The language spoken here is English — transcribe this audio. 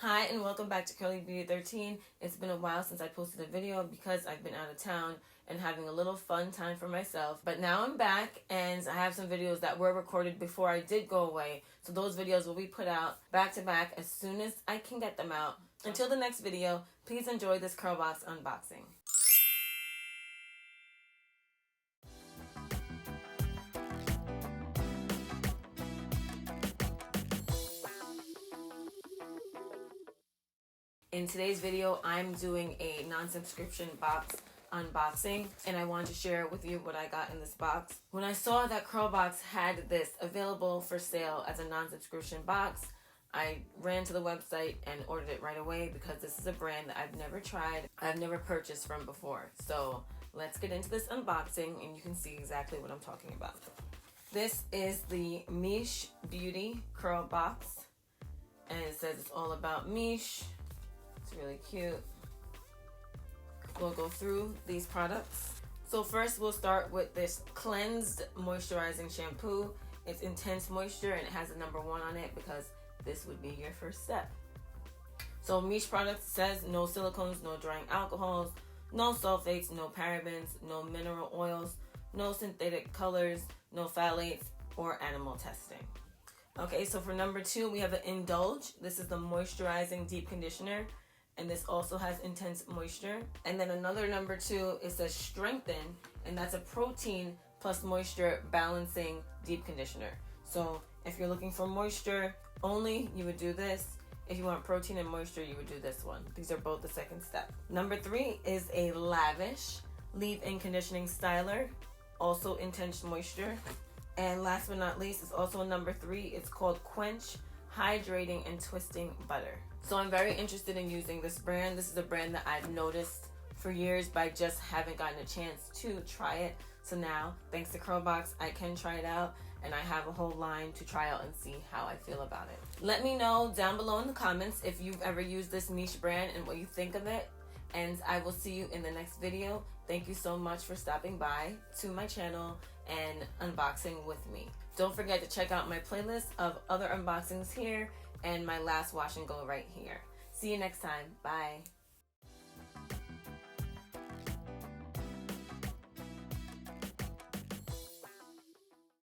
Hi and welcome back to Curly Beauty 13. It's been a while since I posted a video because I've been out of town and having a little fun time for myself. But now I'm back and I have some videos that were recorded before I did go away. So those videos will be put out back to back as soon as I can get them out. Until the next video, please enjoy this CurlBox unboxing. In today's video, I'm doing a non-subscription box unboxing, and I wanted to share with you what I got in this box. When I saw that CurlBox had this available for sale as a non-subscription box, I ran to the website and ordered it right away because this is a brand that I've never tried, I've never purchased from before. So let's get into this unboxing and you can see exactly what I'm talking about. This is the Miche Beauty CurlBox, and it says it's all about Miche. It's really cute. We'll go through these products. So first we'll start with this cleansed moisturizing shampoo. It's intense moisture and it has a number 1 on it because this would be your first step. So Miche product says no silicones, no drying alcohols, no sulfates, no parabens, no mineral oils, no synthetic colors, no phthalates, or animal testing. Okay, so for number 2 we have the Indulge. This is the moisturizing deep conditioner, and this also has intense moisture. And then another number 2, it says Strengthen, and that's a protein plus moisture balancing deep conditioner. So if you're looking for moisture only, you would do this. If you want protein and moisture, you would do this one. These are both the second step. Number 3 is a Lavish leave-in conditioning styler, also intense moisture. And last but not least is also number 3. It's called QUENCHED Hydrating and Twisting Butter. So I'm very interested in using this brand. This is a brand that I've noticed for years, but I just haven't gotten a chance to try it. So now, thanks to CurlBox, I can try it out, and I have a whole line to try out and see how I feel about it. Let me know down below in the comments if you've ever used this Miche brand and what you think of it, and I will see you in the next video. Thank you so much for stopping by to my channel and unboxing with me. Don't forget to check out my playlist of other unboxings here and my last wash and go right here. See you next time. Bye.